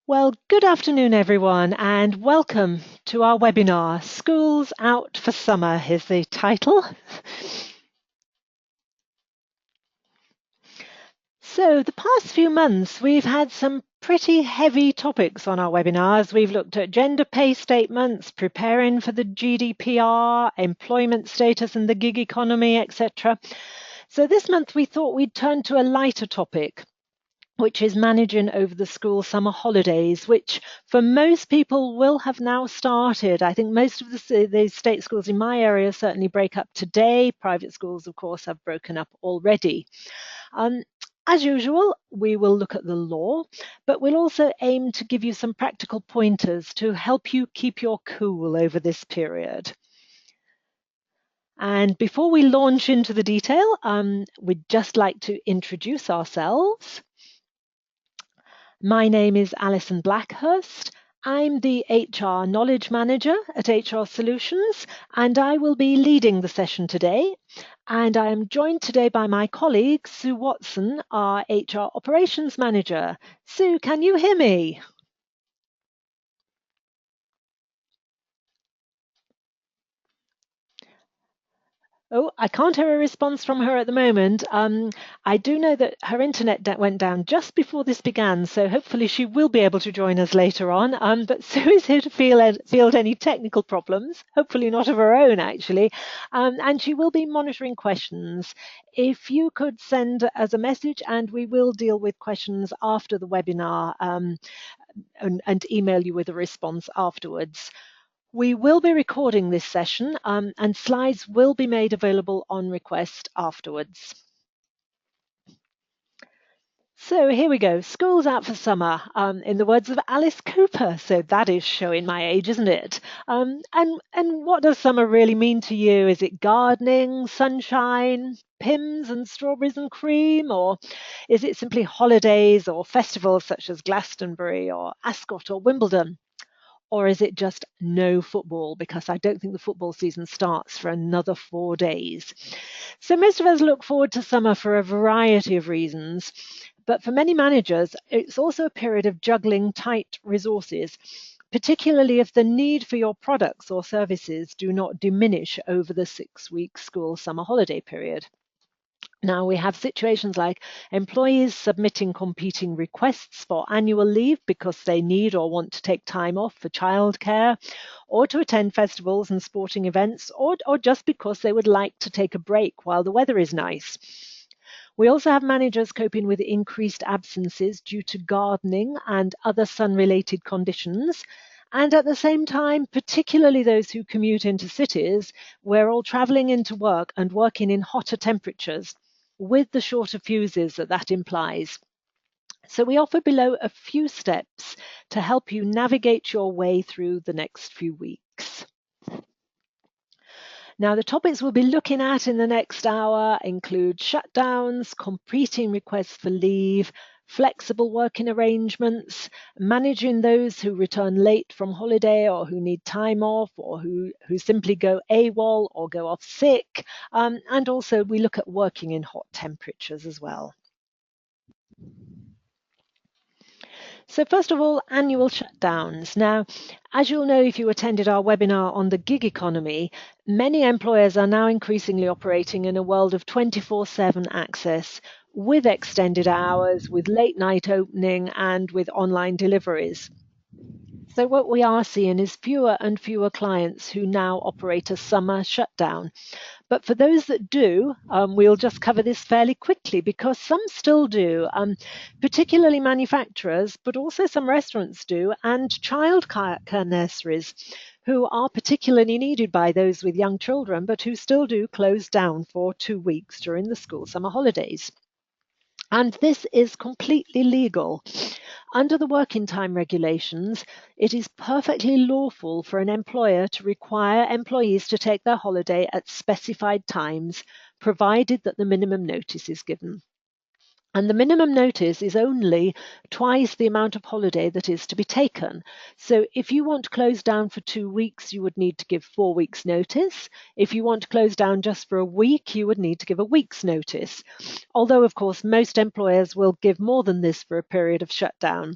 Well, good afternoon, everyone, and welcome to our webinar. Schools Out for Summer is the title. So the past few months, we've had some pretty heavy topics on our webinars. We've looked at gender pay statements, preparing for the GDPR, employment status and the gig economy, etc. So this month, we thought we'd turn to a lighter topic, which is managing over the school summer holidays, which for most people will have now started. I think most of the state schools in my area certainly break up today. Private schools, of course, have broken up already. As usual, we will look at the law, but we'll also aim to give you some practical pointers to help you keep your cool over this period. And before we launch into the detail, we'd just like to introduce ourselves. My name is Alison Blackhurst. I'm the HR Knowledge Manager at HR Solutions, and I will be leading the session today. And I am joined today by my colleague, Sue Watson, our HR Operations Manager. Sue, can you hear me? Oh, I can't hear a response from her at the moment. I do know that her internet went down just before this began, so hopefully she will be able to join us later on. But Sue is here to field any technical problems, hopefully not of her own, actually. And she will be monitoring questions. If you could send us a message, and we will deal with questions after the webinar and email you with a response afterwards. We will be recording this session and slides will be made available on request afterwards. So here we go, school's out for summer, in the words of Alice Cooper. So that is showing my age, isn't it? And what does summer really mean to you? Is it gardening, sunshine, Pimms and strawberries and cream? Or is it simply holidays or festivals such as Glastonbury or Ascot or Wimbledon? Or is it just no football? Because I don't think the football season starts for another 4 days. So most of us look forward to summer for a variety of reasons. But for many managers, it's also a period of juggling tight resources, particularly if the need for your products or services do not diminish over the 6-week school summer holiday period. Now, we have situations like employees submitting competing requests for annual leave because they need or want to take time off for childcare, or to attend festivals and sporting events, or just because they would like to take a break while the weather is nice. We also have managers coping with increased absences due to gardening and other sun-related conditions. And at the same time, particularly those who commute into cities, we're all travelling into work and working in hotter temperatures, with the shorter fuses that implies. So we offer below a few steps to help you navigate your way through the next few weeks. Now, the topics we'll be looking at in the next hour include shutdowns, competing requests for leave, flexible working arrangements, managing those who return late from holiday or who need time off or who simply go AWOL or go off sick. And also we look at working in hot temperatures as well. So first of all, annual shutdowns. Now, as you'll know if you attended our webinar on the gig economy, many employers are now increasingly operating in a world of 24/7 access with extended hours, with late night opening and with online deliveries. So what we are seeing is fewer and fewer clients who now operate a summer shutdown. But for those that do, we'll just cover this fairly quickly because some still do, particularly manufacturers, but also some restaurants do, and childcare nurseries who are particularly needed by those with young children, but who still do close down for 2 weeks during the school summer holidays. And this is completely legal. Under the working time regulations, it is perfectly lawful for an employer to require employees to take their holiday at specified times, provided that the minimum notice is given. And the minimum notice is only twice the amount of holiday that is to be taken. So if you want to close down for 2 weeks, you would need to give 4 weeks notice. If you want to close down just for a week, you would need to give a week's notice. Although, of course, most employers will give more than this for a period of shutdown.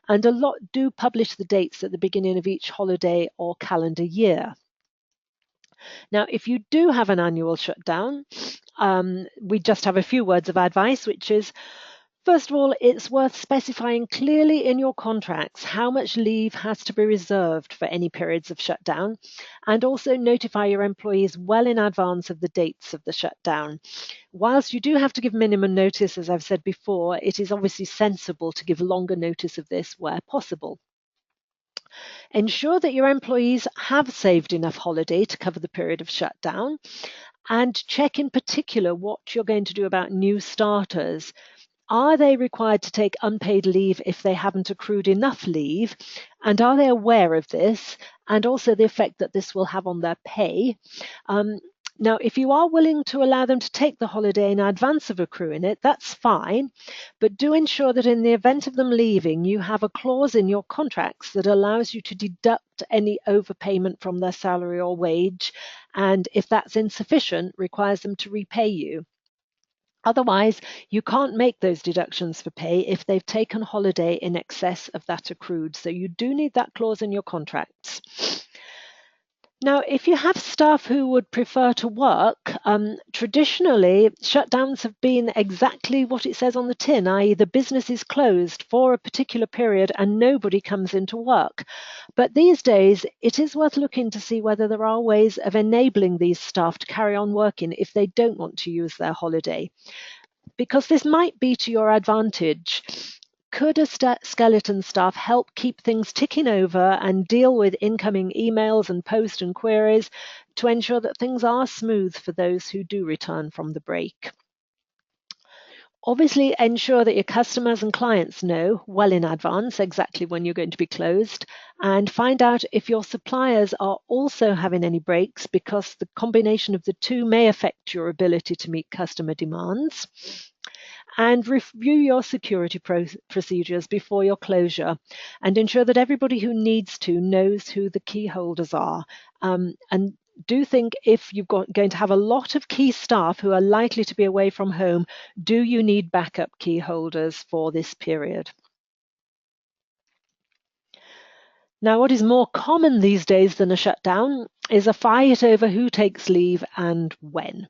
and a lot do publish the dates at the beginning of each holiday or calendar year. Now, if you do have an annual shutdown, we just have a few words of advice, which is, first of all, it's worth specifying clearly in your contracts how much leave has to be reserved for any periods of shutdown, and also notify your employees well in advance of the dates of the shutdown. Whilst you do have to give minimum notice, as I've said before, it is obviously sensible to give longer notice of this where possible. Ensure that your employees have saved enough holiday to cover the period of shutdown, and check in particular what you're going to do about new starters. Are they required to take unpaid leave if they haven't accrued enough leave? And are they aware of this and also the effect that this will have on their pay? Now, if you are willing to allow them to take the holiday in advance of accruing it, that's fine. But do ensure that in the event of them leaving, you have a clause in your contracts that allows you to deduct any overpayment from their salary or wage. And if that's insufficient, requires them to repay you. Otherwise, you can't make those deductions for pay if they've taken holiday in excess of that accrued. So you do need that clause in your contracts. Now, if you have staff who would prefer to work, traditionally, shutdowns have been exactly what it says on the tin, i.e. the business is closed for a particular period and nobody comes into work. But these days, it is worth looking to see whether there are ways of enabling these staff to carry on working if they don't want to use their holiday, because this might be to your advantage. Could a skeleton staff help keep things ticking over and deal with incoming emails and post and queries to ensure that things are smooth for those who do return from the break? Obviously, ensure that your customers and clients know well in advance exactly when you're going to be closed, and find out if your suppliers are also having any breaks, because the combination of the two may affect your ability to meet customer demands. And review your security procedures before your closure, and ensure that everybody who needs to knows who the key holders are. And do think, if you're going to have a lot of key staff who are likely to be away from home, do you need backup key holders for this period? Now, what is more common these days than a shutdown is a fight over who takes leave and when.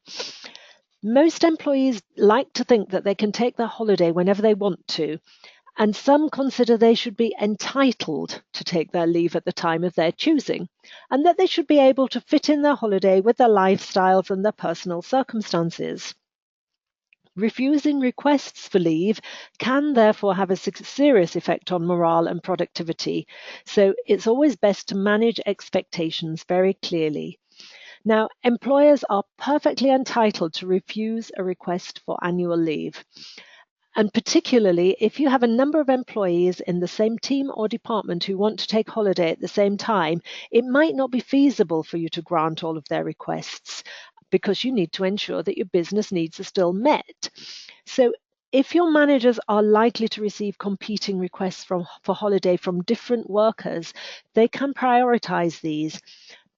Most employees like to think that they can take their holiday whenever they want to, and some consider they should be entitled to take their leave at the time of their choosing, and that they should be able to fit in their holiday with their lifestyles and their personal circumstances. Refusing requests for leave can therefore have a serious effect on morale and productivity, so it's always best to manage expectations very clearly. Now, employers are perfectly entitled to refuse a request for annual leave. And particularly if you have a number of employees in the same team or department who want to take holiday at the same time, it might not be feasible for you to grant all of their requests, because you need to ensure that your business needs are still met. So if your managers are likely to receive competing requests for holiday from different workers, they can prioritize these.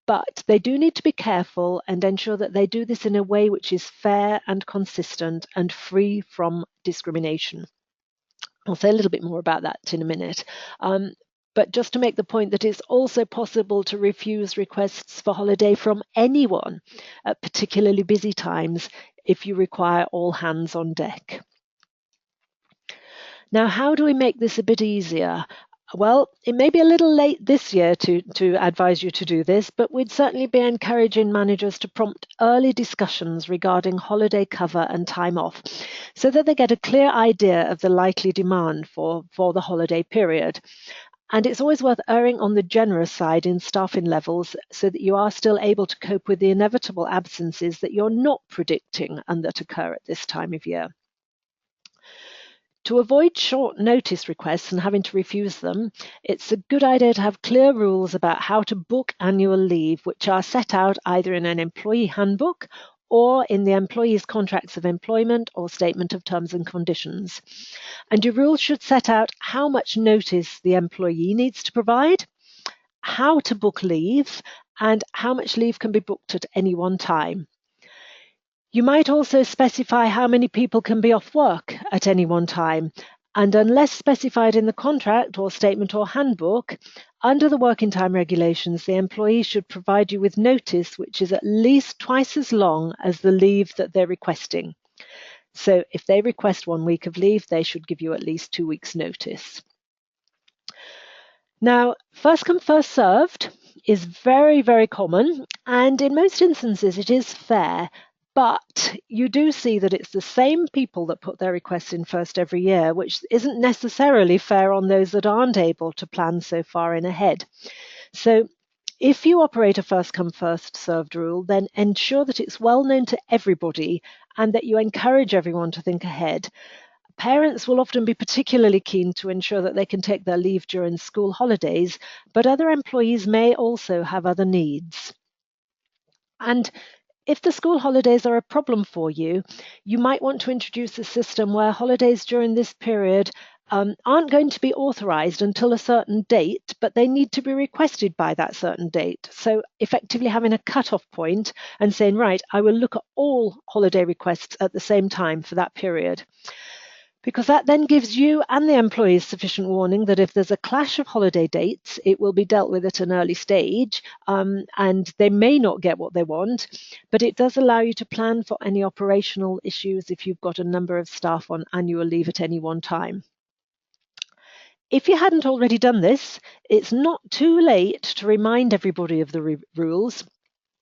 But they do need to be careful and ensure that they do this in a way which is fair and consistent and free from discrimination. I'll say a little bit more about that in a minute. But just to make the point that it's also possible to refuse requests for holiday from anyone at particularly busy times if you require all hands on deck. Now, how do we make this a bit easier? Well, it may be a little late this year to advise you to do this, but we'd certainly be encouraging managers to prompt early discussions regarding holiday cover and time off, so that they get a clear idea of the likely demand for the holiday period. And it's always worth erring on the generous side in staffing levels, so that you are still able to cope with the inevitable absences that you're not predicting and that occur at this time of year. To avoid short notice requests and having to refuse them, it's a good idea to have clear rules about how to book annual leave, which are set out either in an employee handbook or in the employee's contracts of employment or statement of terms and conditions. And your rules should set out how much notice the employee needs to provide, how to book leave, and how much leave can be booked at any one time. You might also specify how many people can be off work at any one time, And unless specified in the contract or statement or handbook, under the working time regulations, the employee should provide you with notice which is at least twice as long as the leave that they're requesting. So if they request 1 week of leave, they should give you at least 2 weeks' notice. Now, first come, first served is very, very common, and in most instances it is fair, but you do see that it's the same people that put their requests in first every year, which isn't necessarily fair on those that aren't able to plan so far in ahead. So if you operate a first come, first served rule, then ensure that it's well known to everybody and that you encourage everyone to think ahead. Parents will often be particularly keen to ensure that they can take their leave during school holidays, but other employees may also have other needs. And if the school holidays are a problem for you, you might want to introduce a system where holidays during this period aren't going to be authorised until a certain date, but they need to be requested by that certain date. So effectively having a cut-off point and saying, right, I will look at all holiday requests at the same time for that period. Because that then gives you and the employees sufficient warning that if there's a clash of holiday dates, it will be dealt with at an early stage, and they may not get what they want, but it does allow you to plan for any operational issues if you've got a number of staff on annual leave at any one time. If you hadn't already done this, it's not too late to remind everybody of the rules,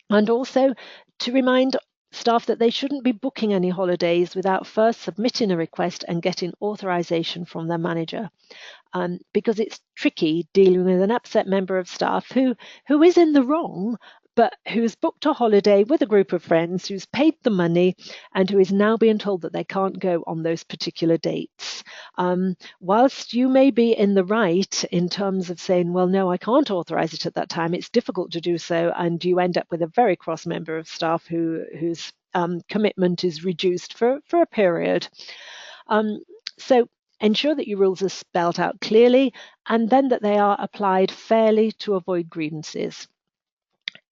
and also to remind staff that they shouldn't be booking any holidays without first submitting a request and getting authorization from their manager. Because it's tricky dealing with an upset member of staff who is in the wrong, but who's booked a holiday with a group of friends, who's paid the money, and who is now being told that they can't go on those particular dates. Whilst you may be in the right in terms of saying, well, no, I can't authorize it at that time, it's difficult to do so, and you end up with a very cross member of staff whose commitment is reduced for a period. So ensure that your rules are spelled out clearly and then that they are applied fairly to avoid grievances.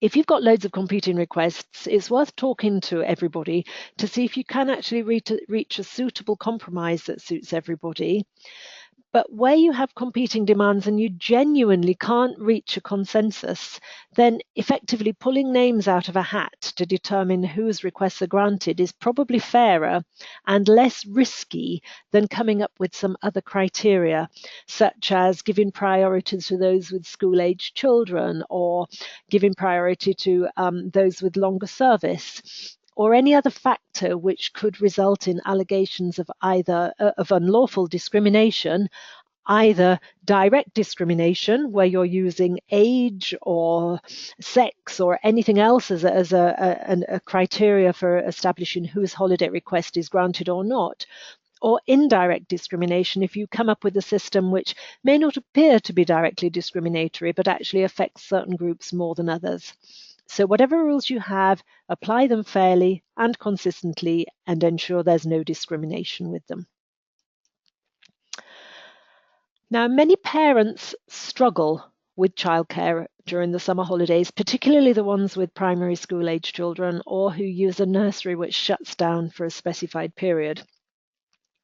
If you've got loads of competing requests, it's worth talking to everybody to see if you can actually reach a suitable compromise that suits everybody. But where you have competing demands and you genuinely can't reach a consensus, then effectively pulling names out of a hat to determine whose requests are granted is probably fairer and less risky than coming up with some other criteria, such as giving priority to those with school-aged children or giving priority to those with longer service, or any other factor which could result in allegations of either of unlawful discrimination, either direct discrimination, where you're using age or sex or anything else as a criteria for establishing whose holiday request is granted or not, or indirect discrimination if you come up with a system which may not appear to be directly discriminatory but actually affects certain groups more than others. So whatever rules you have, apply them fairly and consistently and ensure there's no discrimination with them. Now, many parents struggle with childcare during the summer holidays, particularly the ones with primary school age children or who use a nursery which shuts down for a specified period.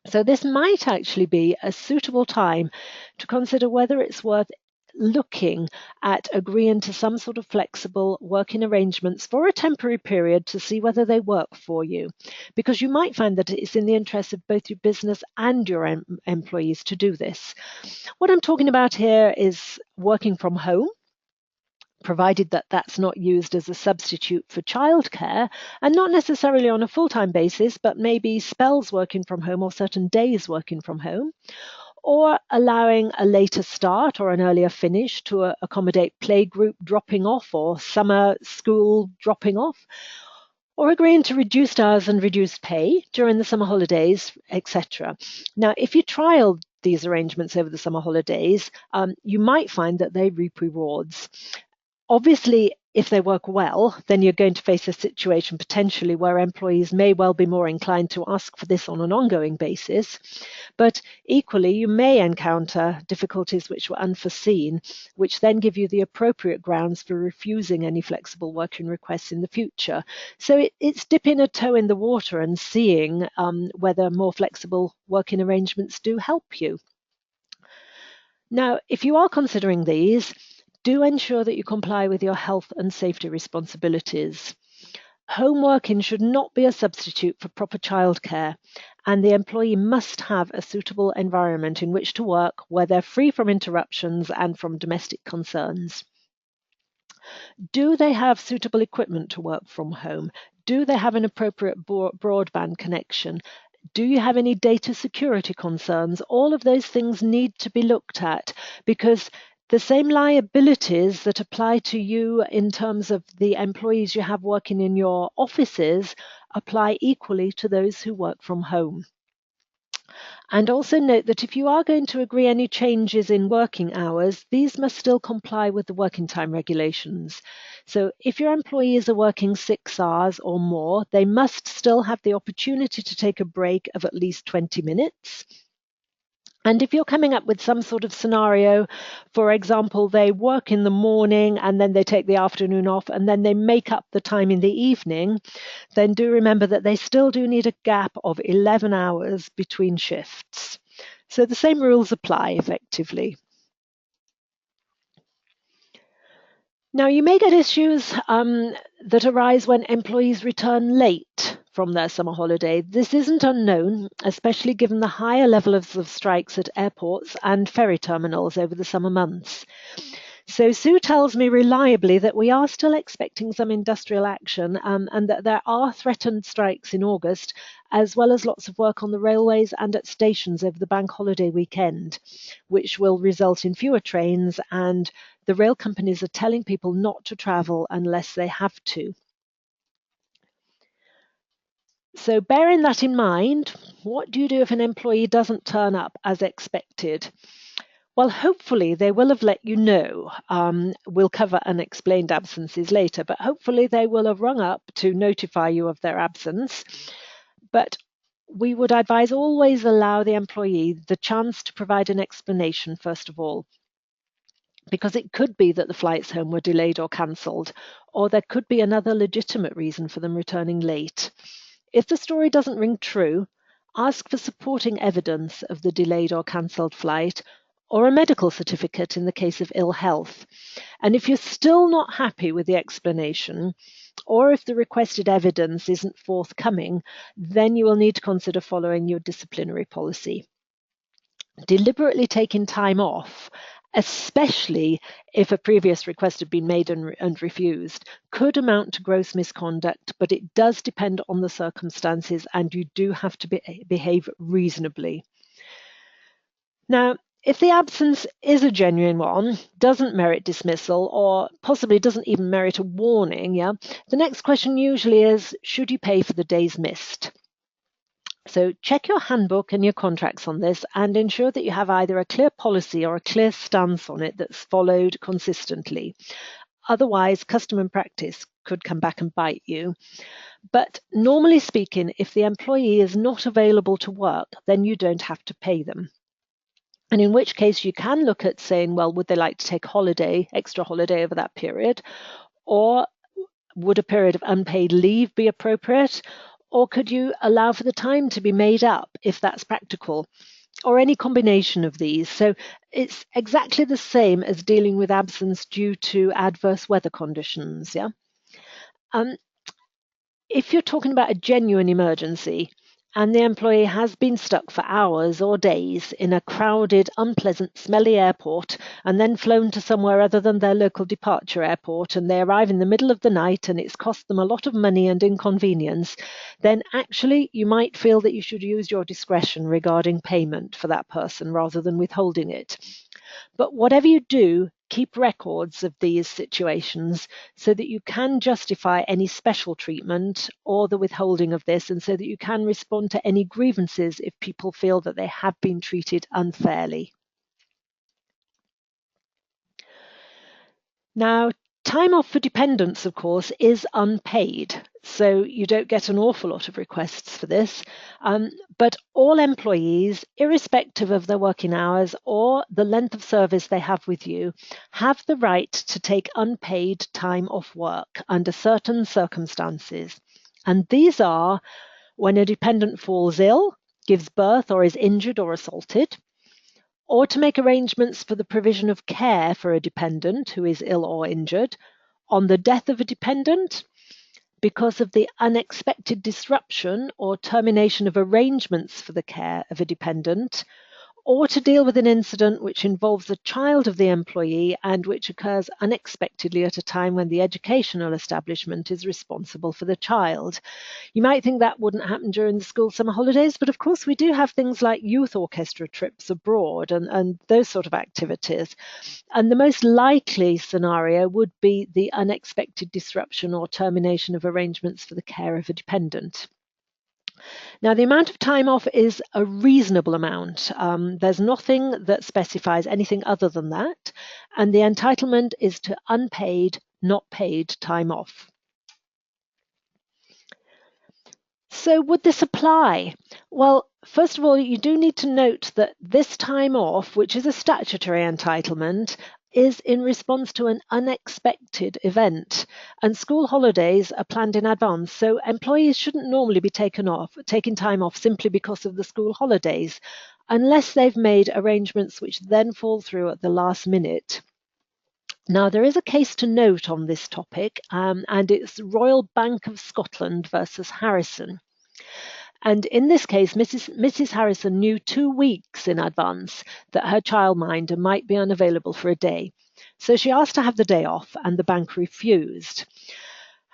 So this might actually be a suitable time to consider whether it's worth looking at agreeing to some sort of flexible working arrangements for a temporary period to see whether they work for you, because you might find that it's in the interest of both your business and your employees to do this. What I'm talking about here is working from home, provided that that's not used as a substitute for childcare, and not necessarily on a full-time basis, but maybe spells working from home or certain days working from home, or allowing a later start or an earlier finish to accommodate playgroup dropping off or summer school dropping off, or agreeing to reduced hours and reduced pay during the summer holidays, etc. Now, if you trial these arrangements over the summer holidays, you might find that they reap rewards. Obviously, if they work well, then you're going to face a situation potentially where employees may well be more inclined to ask for this on an ongoing basis. But equally, you may encounter difficulties which were unforeseen, which then give you the appropriate grounds for refusing any flexible working requests in the future. So it's dipping a toe in the water and seeing whether more flexible working arrangements do help you. Now, if you are considering these, do ensure that you comply with your health and safety responsibilities. Home working should not be a substitute for proper childcare, and the employee must have a suitable environment in which to work where they're free from interruptions and from domestic concerns. Do they have suitable equipment to work from home? Do they have an appropriate broadband connection? Do you have any data security concerns? All of those things need to be looked at, because the same liabilities that apply to you in terms of the employees you have working in your offices apply equally to those who work from home. And also note that if you are going to agree any changes in working hours, these must still comply with the working time regulations. So if your employees are working 6 hours or more, they must still have the opportunity to take a break of at least 20 minutes. And if you're coming up with some sort of scenario, for example, they work in the morning and then they take the afternoon off and then they make up the time in the evening, then do remember that they still do need a gap of 11 hours between shifts. So the same rules apply effectively. Now, you may get issues that arise when employees return late from their summer holiday. This isn't unknown, especially given the higher levels of strikes at airports and ferry terminals over the summer months. So Sue tells me reliably that we are still expecting some industrial action and that there are threatened strikes in August, as well as lots of work on the railways and at stations over the bank holiday weekend, which will result in fewer trains, and the rail companies are telling people not to travel unless they have to. So bearing that in mind, what do you do if an employee doesn't turn up as expected? Well, hopefully they will have let you know. We'll cover unexplained absences later, but hopefully they will have rung up to notify you of their absence. But we would advise always allow the employee the chance to provide an explanation first of all, because it could be that the flights home were delayed or cancelled, or there could be another legitimate reason for them returning late. If the story doesn't ring true, ask for supporting evidence of the delayed or cancelled flight, or a medical certificate in the case of ill health. And if you're still not happy with the explanation, or if the requested evidence isn't forthcoming, then you will need to consider following your disciplinary policy. Deliberately taking time off, especially if a previous request had been made and refused, could amount to gross misconduct, but it does depend on the circumstances and you do have to behave reasonably. Now, if the absence is a genuine one, doesn't merit dismissal, or possibly doesn't even merit a warning, the next question usually is, should you pay for the days missed? So check your handbook and your contracts on this and ensure that you have either a clear policy or a clear stance on it that's followed consistently. Otherwise, custom and practice could come back and bite you. But normally speaking, if the employee is not available to work, then you don't have to pay them. And in which case you can look at saying, well, would they like to take extra holiday over that period? Or would a period of unpaid leave be appropriate? Or could you allow for the time to be made up if that's practical? Or any combination of these. So it's exactly the same as dealing with absence due to adverse weather conditions. If you're talking about a genuine emergency and the employee has been stuck for hours or days in a crowded, unpleasant, smelly airport and then flown to somewhere other than their local departure airport, and they arrive in the middle of the night and it's cost them a lot of money and inconvenience, then actually you might feel that you should use your discretion regarding payment for that person rather than withholding it. But whatever you do, keep records of these situations so that you can justify any special treatment or the withholding of this, and so that you can respond to any grievances if people feel that they have been treated unfairly. Now, Time off for dependents, of course, is unpaid, so you don't get an awful lot of requests for this. But all employees, irrespective of their working hours or the length of service they have with you, have the right to take unpaid time off work under certain circumstances. And these are when a dependent falls ill, gives birth, or is injured or assaulted, or to make arrangements for the provision of care for a dependent who is ill or injured, on the death of a dependent, because of the unexpected disruption or termination of arrangements for the care of a dependent, or to deal with an incident which involves a child of the employee and which occurs unexpectedly at a time when the educational establishment is responsible for the child. You might think that wouldn't happen during the school summer holidays, but of course we do have things like youth orchestra trips abroad and those sort of activities. And the most likely scenario would be the unexpected disruption or termination of arrangements for the care of a dependent. Now, the amount of time off is a reasonable amount. There's nothing that specifies anything other than that. And the entitlement is to unpaid, not paid time off. So would this apply? Well, first of all, you do need to note that this time off, which is a statutory entitlement, is in response to an unexpected event. And school holidays are planned in advance, so employees shouldn't normally be taking time off simply because of the school holidays, unless they've made arrangements which then fall through at the last minute. Now, there is a case to note on this topic, and it's Royal Bank of Scotland versus Harrison. And in this case, Mrs. Harrison knew 2 weeks in advance that her childminder might be unavailable for a day. So she asked to have the day off, and the bank refused.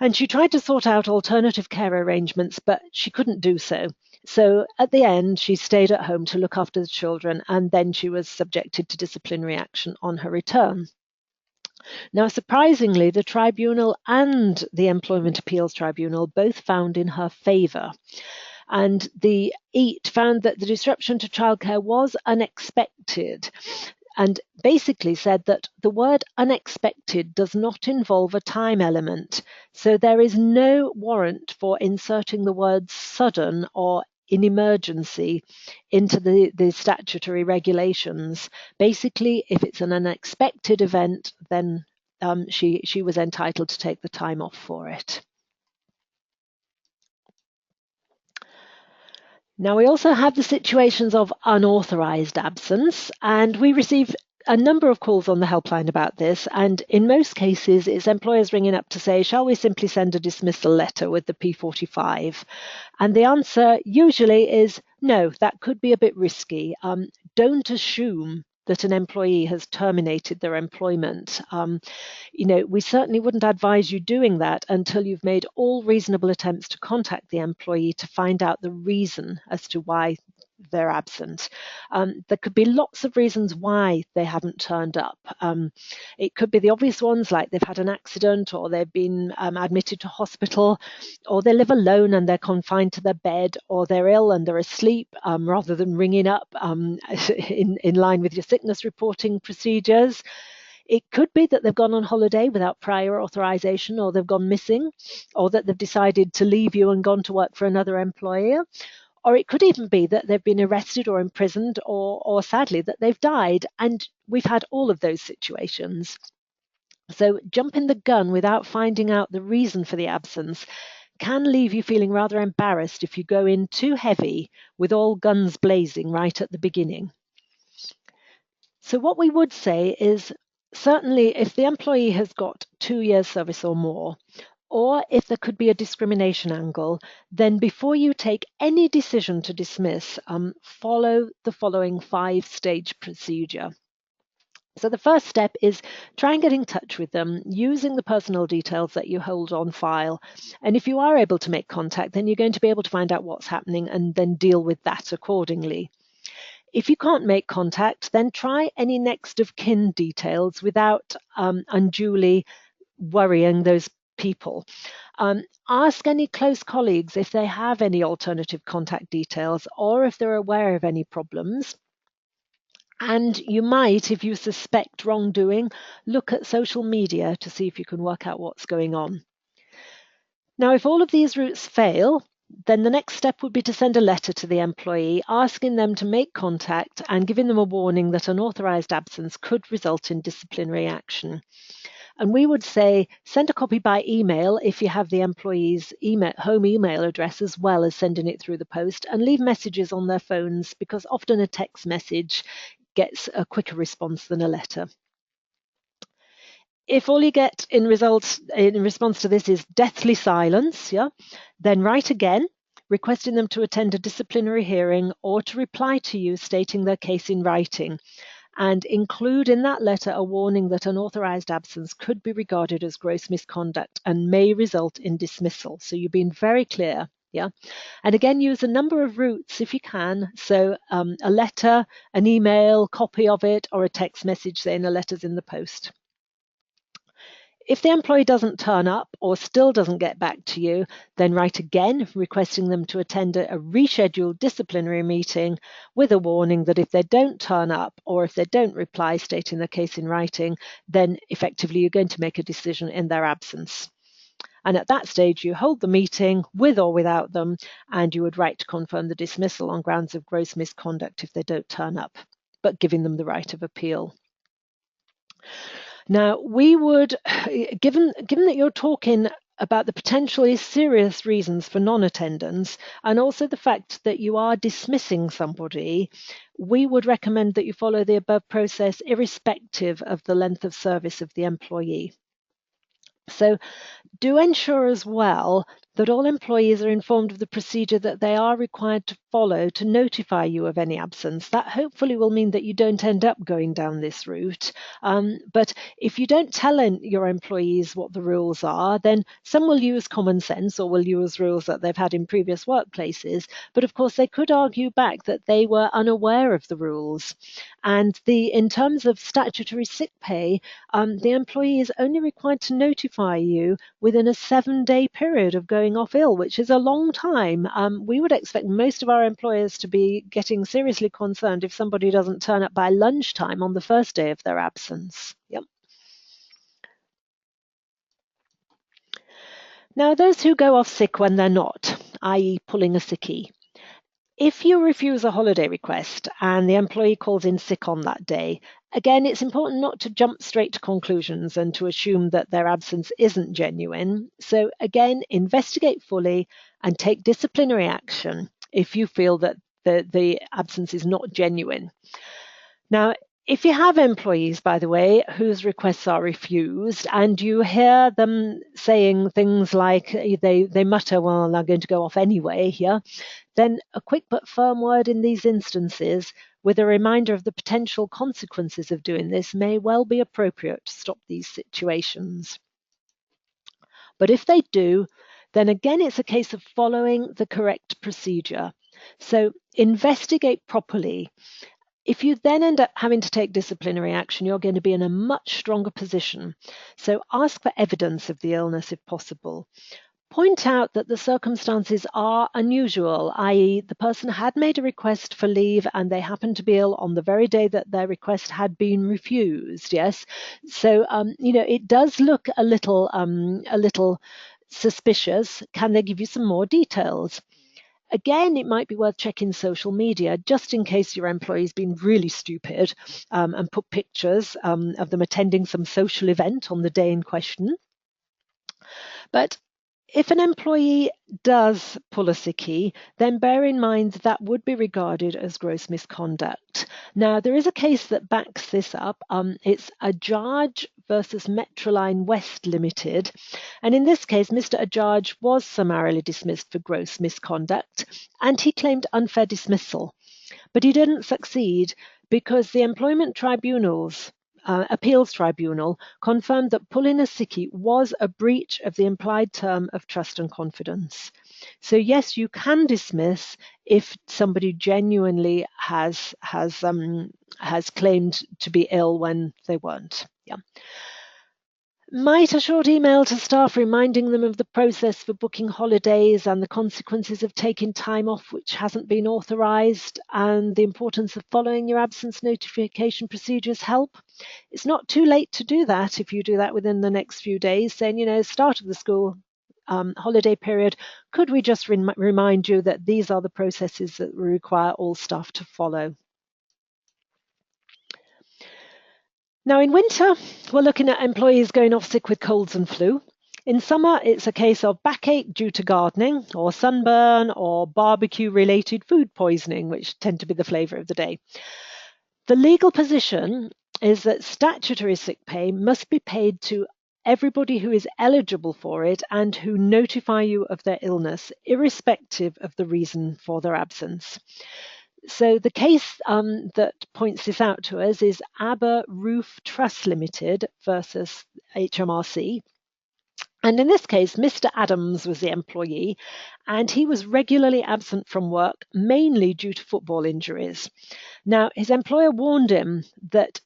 And she tried to sort out alternative care arrangements, but she couldn't do so. So at the end, she stayed at home to look after the children, and then she was subjected to disciplinary action on her return. Now, surprisingly, the tribunal and the Employment Appeals Tribunal both found in her favour. And the EAT found that the disruption to childcare was unexpected and basically said that the word unexpected does not involve a time element. So there is no warrant for inserting the words sudden or in emergency into the statutory regulations. Basically, if it's an unexpected event, then she was entitled to take the time off for it. Now, we also have the situations of unauthorised absence, and we receive a number of calls on the helpline about this, and in most cases it's employers ringing up to say, shall we simply send a dismissal letter with the P45? And the answer usually is no, that could be a bit risky. Don't assume that an employee has terminated their employment. We certainly wouldn't advise you doing that until you've made all reasonable attempts to contact the employee to find out the reason as to why they're absent. There could be lots of reasons why they haven't turned up. It could be the obvious ones, like they've had an accident, or they've been admitted to hospital, or they live alone and they're confined to their bed, or they're ill and they're asleep, rather than ringing up in line with your sickness reporting procedures. It could be that they've gone on holiday without prior authorization, or they've gone missing, or that they've decided to leave you and gone to work for another employer. Or it could even be that they've been arrested or imprisoned, or sadly that they've died. And we've had all of those situations. So jumping the gun without finding out the reason for the absence can leave you feeling rather embarrassed if you go in too heavy with all guns blazing right at the beginning. So what we would say is, certainly if the employee has got 2 years service or more, or if there could be a discrimination angle, then before you take any decision to dismiss, follow the following 5-stage procedure. So the first step is try and get in touch with them using the personal details that you hold on file. And if you are able to make contact, then you're going to be able to find out what's happening and then deal with that accordingly. If you can't make contact, then try any next of kin details without unduly worrying those people. Ask any close colleagues if they have any alternative contact details or if they're aware of any problems. And you might, if you suspect wrongdoing, look at social media to see if you can work out what's going on. Now, if all of these routes fail, then the next step would be to send a letter to the employee asking them to make contact and giving them a warning that unauthorized absence could result in disciplinary action. And we would say send a copy by email if you have the employee's home email address, as well as sending it through the post, and leave messages on their phones, because often a text message gets a quicker response than a letter. If all you get in response to this is deathly silence, then write again, requesting them to attend a disciplinary hearing or to reply to you stating their case in writing, and include in that letter a warning that unauthorized absence could be regarded as gross misconduct and may result in dismissal. So you've been very clear. And again, use a number of routes if you can. So a letter, an email, copy of it, or a text message saying the letter's in the post. If the employee doesn't turn up or still doesn't get back to you, then write again, requesting them to attend a rescheduled disciplinary meeting with a warning that if they don't turn up or if they don't reply stating the case in writing, then effectively you're going to make a decision in their absence. And at that stage, you hold the meeting with or without them, and you would write to confirm the dismissal on grounds of gross misconduct if they don't turn up, but giving them the right of appeal. Now, we would, given that you're talking about the potentially serious reasons for non-attendance and also the fact that you are dismissing somebody, we would recommend that you follow the above process irrespective of the length of service of the employee. So do ensure as well that all employees are informed of the procedure that they are required to follow to notify you of any absence. That hopefully will mean that you don't end up going down this route. But if you don't tell your employees what the rules are, then some will use common sense or will use rules that they've had in previous workplaces. But of course, they could argue back that they were unaware of the rules. And in terms of statutory sick pay, the employee is only required to notify you within a 7-day period of going off ill, which is a long time. We would expect most of our employers to be getting seriously concerned if somebody doesn't turn up by lunchtime on the first day of their absence. Now, those who go off sick when they're not, i.e. pulling a sickie. If you refuse a holiday request and the employee calls in sick on that day, again, it's important not to jump straight to conclusions and to assume that their absence isn't genuine. So again, investigate fully and take disciplinary action if you feel that the absence is not genuine. Now, if you have employees, by the way, whose requests are refused and you hear them saying things like they mutter, well, I'm going to go off anyway, then a quick but firm word in these instances with a reminder of the potential consequences of doing this may well be appropriate to stop these situations. But if they do, then again, it's a case of following the correct procedure. So investigate properly. If you then end up having to take disciplinary action, you're going to be in a much stronger position. So ask for evidence of the illness if possible. Point out that the circumstances are unusual, i.e. the person had made a request for leave and they happened to be ill on the very day that their request had been refused, yes? So, it does look a little suspicious. Can they give you some more details? Again, it might be worth checking social media just in case your employee's been really stupid and put pictures of them attending some social event on the day in question. But if an employee does pull a sickie, then bear in mind that would be regarded as gross misconduct. Now, there is a case that backs this up. It's Ajaj versus Metroline West Limited. And in this case, Mr. Ajaj was summarily dismissed for gross misconduct, and he claimed unfair dismissal. But he didn't succeed because the Employment Tribunal's Appeals Tribunal confirmed that pulling a sickie was a breach of the implied term of trust and confidence. So yes, you can dismiss if somebody genuinely has claimed to be ill when they weren't. Might a short email to staff reminding them of the process for booking holidays and the consequences of taking time off which hasn't been authorised and the importance of following your absence notification procedures help? It's not too late to do that if you do that within the next few days, saying, start of the school holiday period, could we just remind you that these are the processes that we require all staff to follow? Now, in winter, we're looking at employees going off sick with colds and flu. In summer, it's a case of backache due to gardening or sunburn or barbecue-related food poisoning, which tend to be the flavour of the day. The legal position is that statutory sick pay must be paid to everybody who is eligible for it and who notify you of their illness, irrespective of the reason for their absence. So the case that points this out to us is Aber Roof Trust Limited versus HMRC. And in this case, Mr. Adams was the employee, and he was regularly absent from work, mainly due to football injuries. Now, his employer warned him that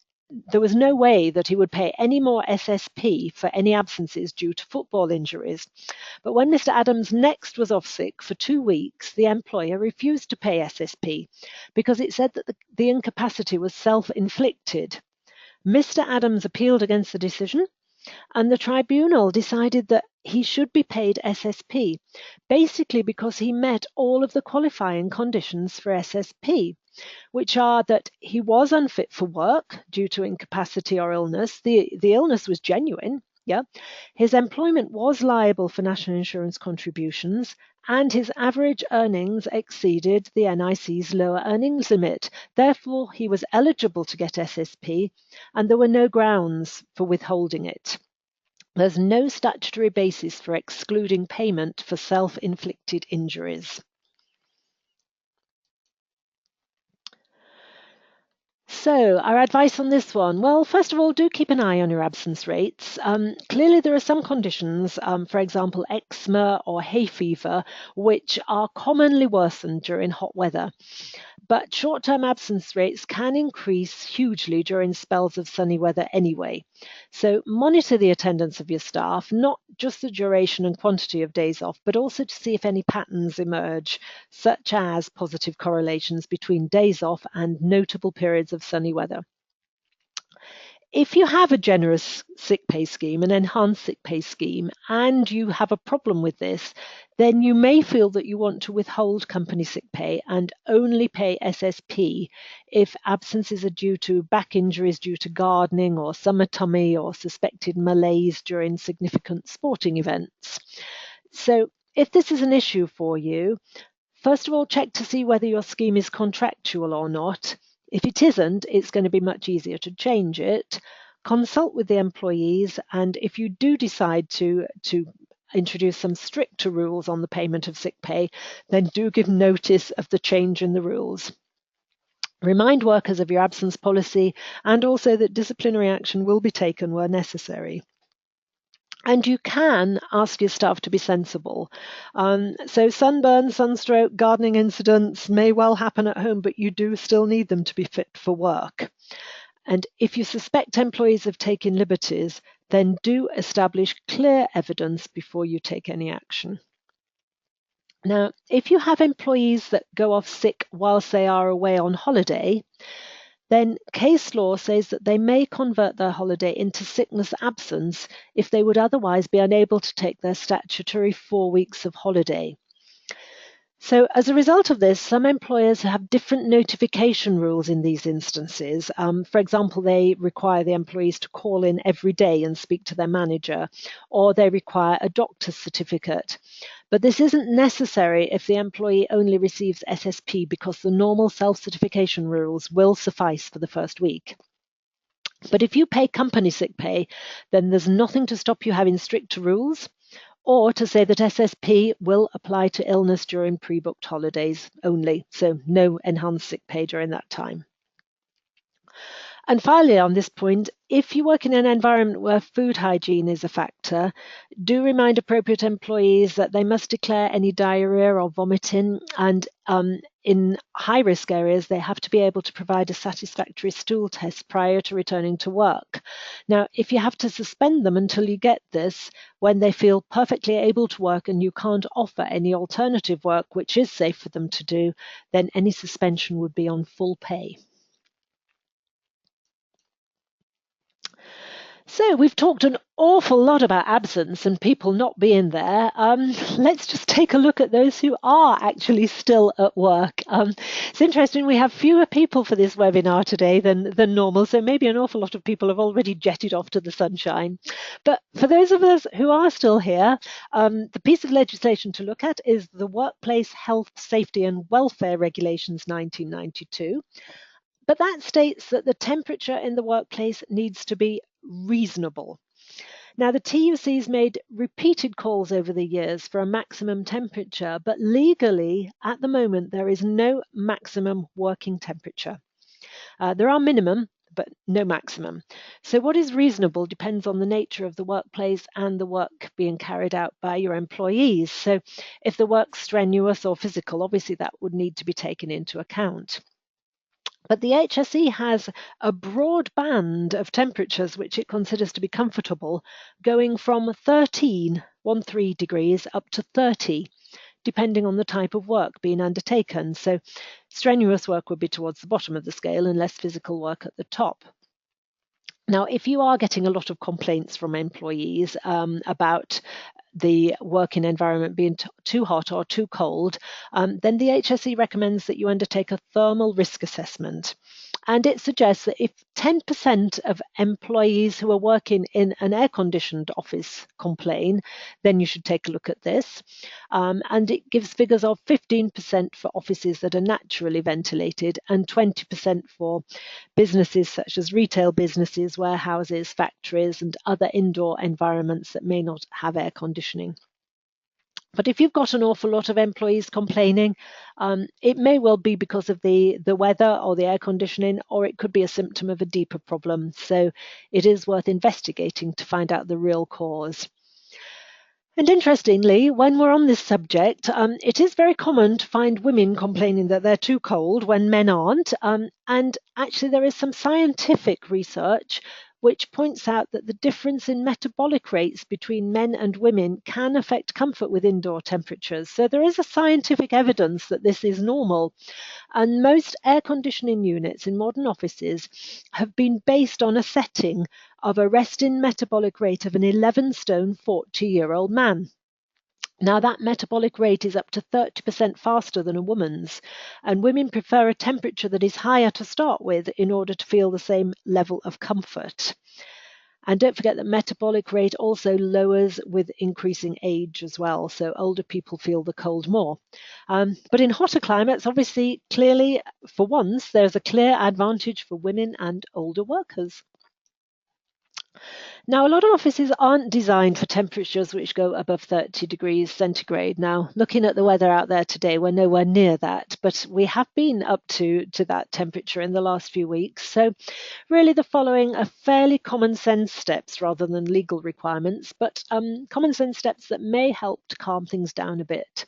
there was no way that he would pay any more SSP for any absences due to football injuries. But when Mr. Adams next was off sick for 2 weeks, the employer refused to pay SSP because it said that the incapacity was self-inflicted. Mr. Adams appealed against the decision, and the tribunal decided that he should be paid SSP, basically because he met all of the qualifying conditions for SSP, which are that he was unfit for work due to incapacity or illness. The illness was genuine. Yeah. His employment was liable for national insurance contributions, and his average earnings exceeded the NIC's lower earnings limit. Therefore, he was eligible to get SSP, and there were no grounds for withholding it. There's no statutory basis for excluding payment for self-inflicted injuries. So, our advice on this one, well, first of all, do keep an eye on your absence rates. Clearly, there are some conditions, for example, eczema or hay fever, which are commonly worsened during hot weather. But short-term absence rates can increase hugely during spells of sunny weather anyway. So monitor the attendance of your staff, not just the duration and quantity of days off, but also to see if any patterns emerge, such as positive correlations between days off and notable periods of sunny weather. If you have a generous sick pay scheme, an enhanced sick pay scheme, and you have a problem with this, then you may feel that you want to withhold company sick pay and only pay SSP if absences are due to back injuries due to gardening or summer tummy or suspected malaise during significant sporting events. So if this is an issue for you, first of all, check to see whether your scheme is contractual or not. If it isn't, it's going to be much easier to change it. Consult with the employees, and if you do decide to introduce some stricter rules on the payment of sick pay, then do give notice of the change in the rules. Remind workers of your absence policy and also that disciplinary action will be taken where necessary. And you can ask your staff to be sensible. So sunburn, sunstroke, gardening incidents may well happen at home, but you do still need them to be fit for work. And if you suspect employees have taken liberties, then do establish clear evidence before you take any action. Now, if you have employees that go off sick whilst they are away on holiday, then case law says that they may convert their holiday into sickness absence if they would otherwise be unable to take their statutory 4 weeks of holiday. So as a result of this, some employers have different notification rules in these instances. For example, they require the employees to call in every day and speak to their manager, or they require a doctor's certificate. But this isn't necessary if the employee only receives SSP because the normal self-certification rules will suffice for the first week. But if you pay company sick pay, then there's nothing to stop you having stricter rules, or to say that SSP will apply to illness during pre-booked holidays only, so no enhanced sick pay during that time. And finally, on this point, if you work in an environment where food hygiene is a factor, do remind appropriate employees that they must declare any diarrhea or vomiting. And in high risk areas, they have to be able to provide a satisfactory stool test prior to returning to work. Now, if you have to suspend them until you get this, when they feel perfectly able to work and you can't offer any alternative work which is safe for them to do, then any suspension would be on full pay. So we've talked an awful lot about absence and people not being there. Let's just take a look at those who are actually still at work. It's interesting, we have fewer people for this webinar today than normal, so maybe an awful lot of people have already jetted off to the sunshine. But for those of us who are still here, the piece of legislation to look at is the Workplace Health, Safety and Welfare Regulations 1992. But that states that the temperature in the workplace needs to be reasonable. Now, the TUC's made repeated calls over the years for a maximum temperature, but legally, at the moment, there is no maximum working temperature. There are minimum, but no maximum. So what is reasonable depends on the nature of the workplace and the work being carried out by your employees. So if the work's strenuous or physical, obviously that would need to be taken into account. But the HSE has a broad band of temperatures which it considers to be comfortable, going from 13 degrees up to 30, depending on the type of work being undertaken. So strenuous work would be towards the bottom of the scale and less physical work at the top. Now, if you are getting a lot of complaints from employees about the working environment being too hot or too cold, then the HSE recommends that you undertake a thermal risk assessment. And it suggests that if 10% of employees who are working in an air-conditioned office complain, then you should take a look at this. And it gives figures of 15% for offices that are naturally ventilated and 20% for businesses such as retail businesses, warehouses, factories, and other indoor environments that may not have air conditioning. But if you've got an awful lot of employees complaining, it may well be because of the weather or the air conditioning, or it could be a symptom of a deeper problem. So it is worth investigating to find out the real cause. And interestingly, when we're on this subject, it is very common to find women complaining that they're too cold when men aren't. And actually, there is some scientific research which points out that the difference in metabolic rates between men and women can affect comfort with indoor temperatures. So there is a scientific evidence that this is normal. And most air conditioning units in modern offices have been based on a setting of a resting metabolic rate of an 11 stone 40-year-old man. Now, that metabolic rate is up to 30% faster than a woman's, and women prefer a temperature that is higher to start with in order to feel the same level of comfort. And don't forget that metabolic rate also lowers with increasing age as well, so older people feel the cold more. But in hotter climates, obviously, clearly, for once, there's a clear advantage for women and older workers. Now, a lot of offices aren't designed for temperatures which go above 30 degrees centigrade. Now, looking at the weather out there today, we're nowhere near that, but we have been up to that temperature in the last few weeks. So really the following are fairly common sense steps rather than legal requirements, but common sense steps that may help to calm things down a bit.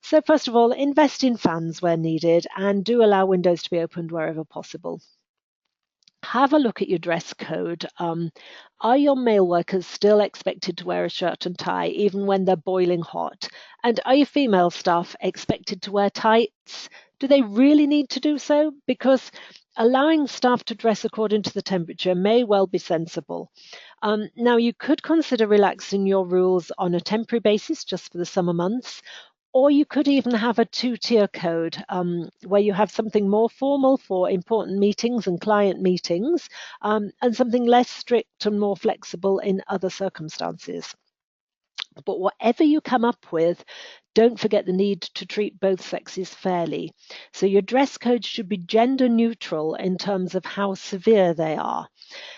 So first of all, invest in fans where needed and do allow windows to be opened wherever possible. Have a look at your dress code. Are your male workers still expected to wear a shirt and tie even when they're boiling hot? And are your female staff expected to wear tights? Do they really need to do so? Because allowing staff to dress according to the temperature may well be sensible. Now, you could consider relaxing your rules on a temporary basis just for the summer months, or you could even have a two-tier code where you have something more formal for important meetings and client meetings and something less strict and more flexible in other circumstances. But whatever you come up with, don't forget the need to treat both sexes fairly. So your dress code should be gender neutral in terms of how severe they are.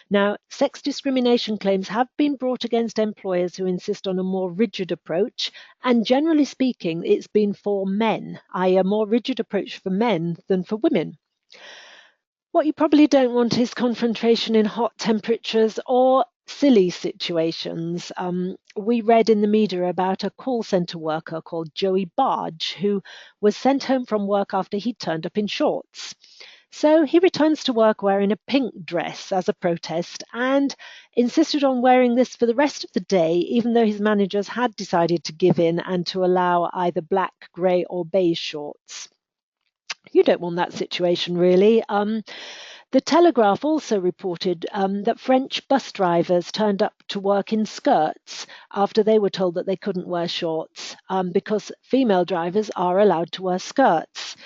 Now, sex discrimination claims have been brought against employers who insist on a more rigid approach, and generally speaking, it's been for men, i.e. a more rigid approach for men than for women. What you probably don't want is confrontation in hot temperatures or silly situations. We read in the media about a call centre worker called Joey Barge who was sent home from work after he turned up in shorts. So he returns to work wearing a pink dress as a protest and insisted on wearing this for the rest of the day, even though his managers had decided to give in and to allow either black, grey, or beige shorts. You don't want that situation, really. The Telegraph also reported that French bus drivers turned up to work in skirts after they were told that they couldn't wear shorts because female drivers are allowed to wear skirts.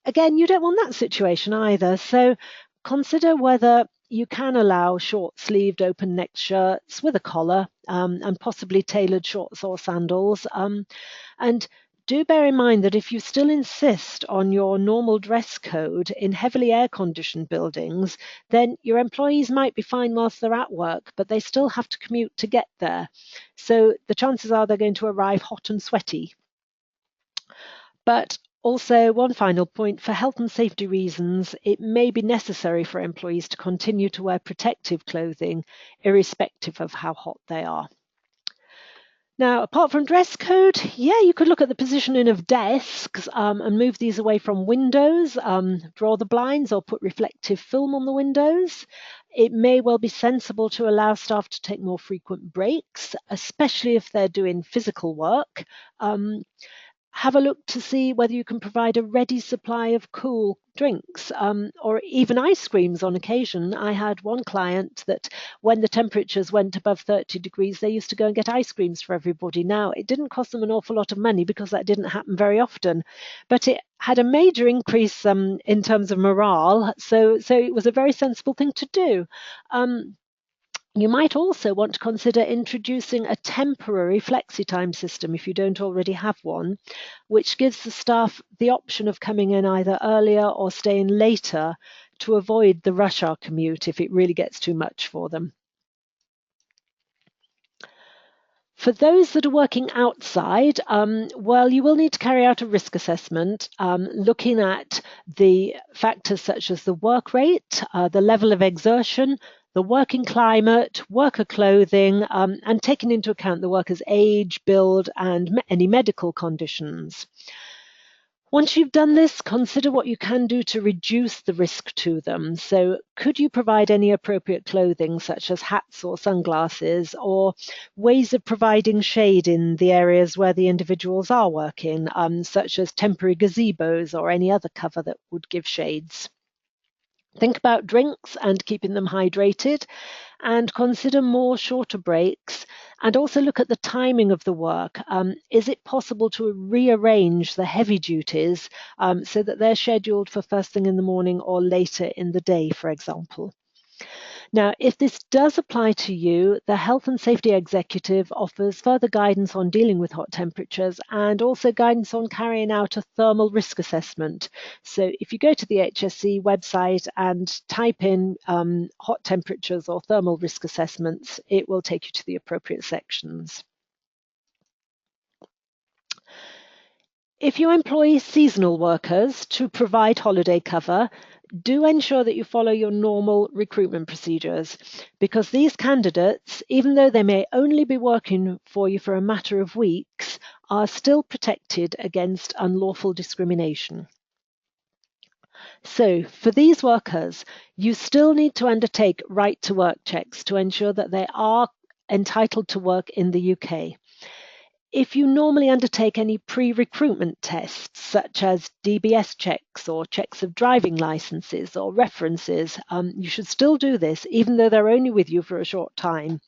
Again, you don't want that situation either. So consider whether you can allow short-sleeved open-necked shirts with a collar and possibly tailored shorts or sandals. And do bear in mind that if you still insist on your normal dress code in heavily air-conditioned buildings, then your employees might be fine whilst they're at work, but they still have to commute to get there. So the chances are they're going to arrive hot and sweaty. But also, one final point, for health and safety reasons, it may be necessary for employees to continue to wear protective clothing, irrespective of how hot they are. Now, apart from dress code, you could look at the positioning of desks and move these away from windows, draw the blinds or put reflective film on the windows. It may well be sensible to allow staff to take more frequent breaks, especially if they're doing physical work. Have a look to see whether you can provide a ready supply of cool drinks or even ice creams on occasion. I had one client that when the temperatures went above 30 degrees, they used to go and get ice creams for everybody. Now, it didn't cost them an awful lot of money because that didn't happen very often, but it had a major increase in terms of morale. So it was a very sensible thing to do. You might also want to consider introducing a temporary flexi-time system if you don't already have one, which gives the staff the option of coming in either earlier or staying later to avoid the rush hour commute if it really gets too much for them. For those that are working outside, you will need to carry out a risk assessment looking at the factors such as the work rate, the level of exertion, the working climate, worker clothing, and taking into account the worker's age, build, and any medical conditions. Once you've done this, consider what you can do to reduce the risk to them. So could you provide any appropriate clothing, such as hats or sunglasses, or ways of providing shade in the areas where the individuals are working, such as temporary gazebos or any other cover that would give shades? Think about drinks and keeping them hydrated, and consider more shorter breaks, and also look at the timing of the work. Is it possible to rearrange the heavy duties so that they're scheduled for first thing in the morning or later in the day, for example? Now, if this does apply to you, the Health and Safety Executive offers further guidance on dealing with hot temperatures and also guidance on carrying out a thermal risk assessment. So if you go to the HSE website and type in hot temperatures or thermal risk assessments, it will take you to the appropriate sections. If you employ seasonal workers to provide holiday cover, do ensure that you follow your normal recruitment procedures, because these candidates, even though they may only be working for you for a matter of weeks, are still protected against unlawful discrimination. So for these workers, you still need to undertake right to work checks to ensure that they are entitled to work in the UK. If you normally undertake any pre-recruitment tests, such as DBS checks or checks of driving licenses or references, you should still do this, even though they're only with you for a short time.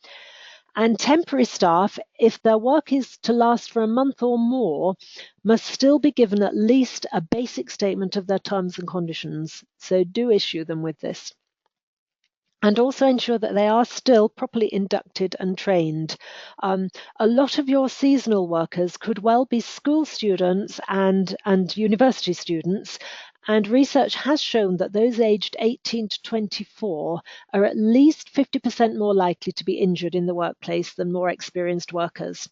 And temporary staff, if their work is to last for a month or more, must still be given at least a basic statement of their terms and conditions. So do issue them with this. And also ensure that they are still properly inducted and trained. A lot of your seasonal workers could well be school students and university students, and research has shown that those aged 18 to 24 are at least 50% more likely to be injured in the workplace than more experienced workers.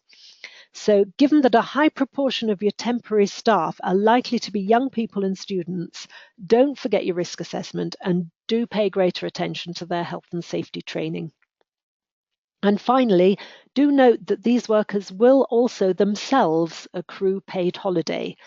So given that a high proportion of your temporary staff are likely to be young people and students, don't forget your risk assessment and do pay greater attention to their health and safety training. And finally, do note that these workers will also themselves accrue paid holiday.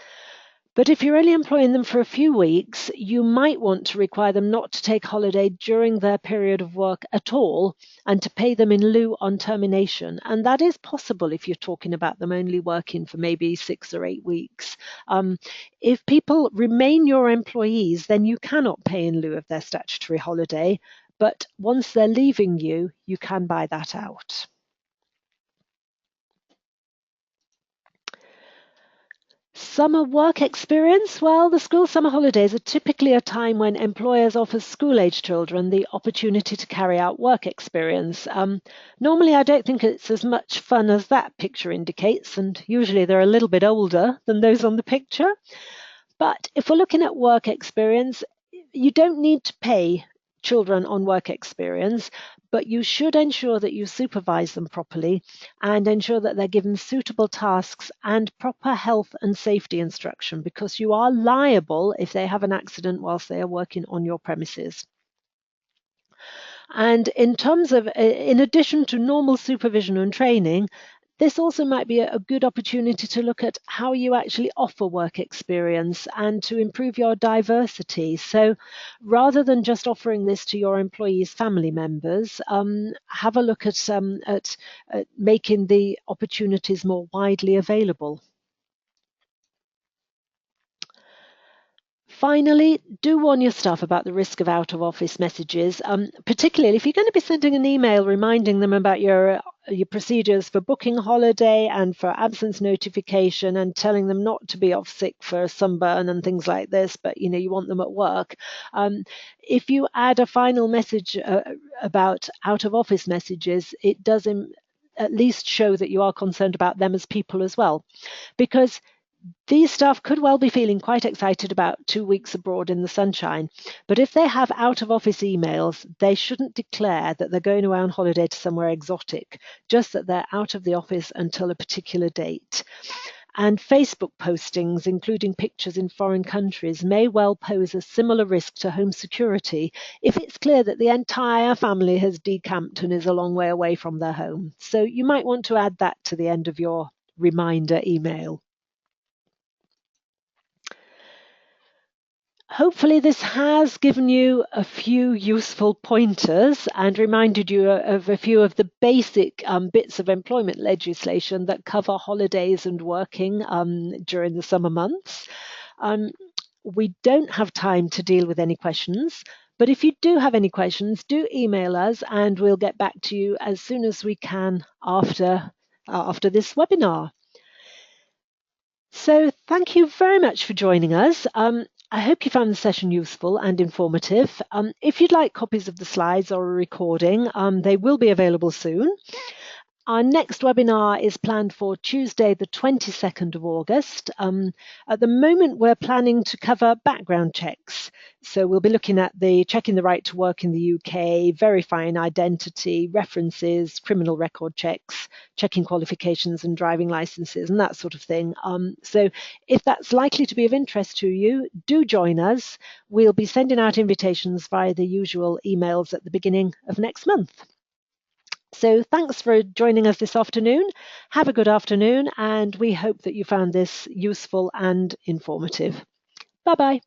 But if you're only employing them for a few weeks, you might want to require them not to take holiday during their period of work at all and to pay them in lieu on termination. And that is possible if you're talking about them only working for maybe 6 or 8 weeks. If people remain your employees, then you cannot pay in lieu of their statutory holiday. But once they're leaving you, you can buy that out. Summer work experience? Well, the school summer holidays are typically a time when employers offer school-age children the opportunity to carry out work experience. Normally, I don't think it's as much fun as that picture indicates, and usually they're a little bit older than those on the picture. But if we're looking at work experience, you don't need to pay children on work experience, but you should ensure that you supervise them properly and ensure that they're given suitable tasks and proper health and safety instruction, because you are liable if they have an accident whilst they are working on your premises. And in terms of, in addition to normal supervision and training, this also might be a good opportunity to look at how you actually offer work experience and to improve your diversity. So rather than just offering this to your employees' family members, have a look at making the opportunities more widely available. Finally, do warn your staff about the risk of out-of-office messages, particularly if you're going to be sending an email reminding them about your procedures for booking holiday and for absence notification and telling them not to be off sick for sunburn and things like this, but you want them at work. If you add a final message about out-of-office messages, it does at least show that you are concerned about them as people as well, because these staff could well be feeling quite excited about 2 weeks abroad in the sunshine, but if they have out-of-office emails, they shouldn't declare that they're going away on holiday to somewhere exotic, just that they're out of the office until a particular date. And Facebook postings, including pictures in foreign countries, may well pose a similar risk to home security if it's clear that the entire family has decamped and is a long way away from their home. So you might want to add that to the end of your reminder email. Hopefully this has given you a few useful pointers and reminded you of a few of the basic bits of employment legislation that cover holidays and working during the summer months. We don't have time to deal with any questions, but if you do have any questions, do email us and we'll get back to you as soon as we can after this webinar. So thank you very much for joining us. I hope you found the session useful and informative. If you'd like copies of the slides or a recording, they will be available soon. Our next webinar is planned for Tuesday, the 22nd of August. At the moment, we're planning to cover background checks. So we'll be looking at checking the right to work in the UK, verifying identity, references, criminal record checks, checking qualifications and driving licenses and that sort of thing. So if that's likely to be of interest to you, do join us. We'll be sending out invitations via the usual emails at the beginning of next month. So thanks for joining us this afternoon. Have a good afternoon, and we hope that you found this useful and informative. Bye-bye.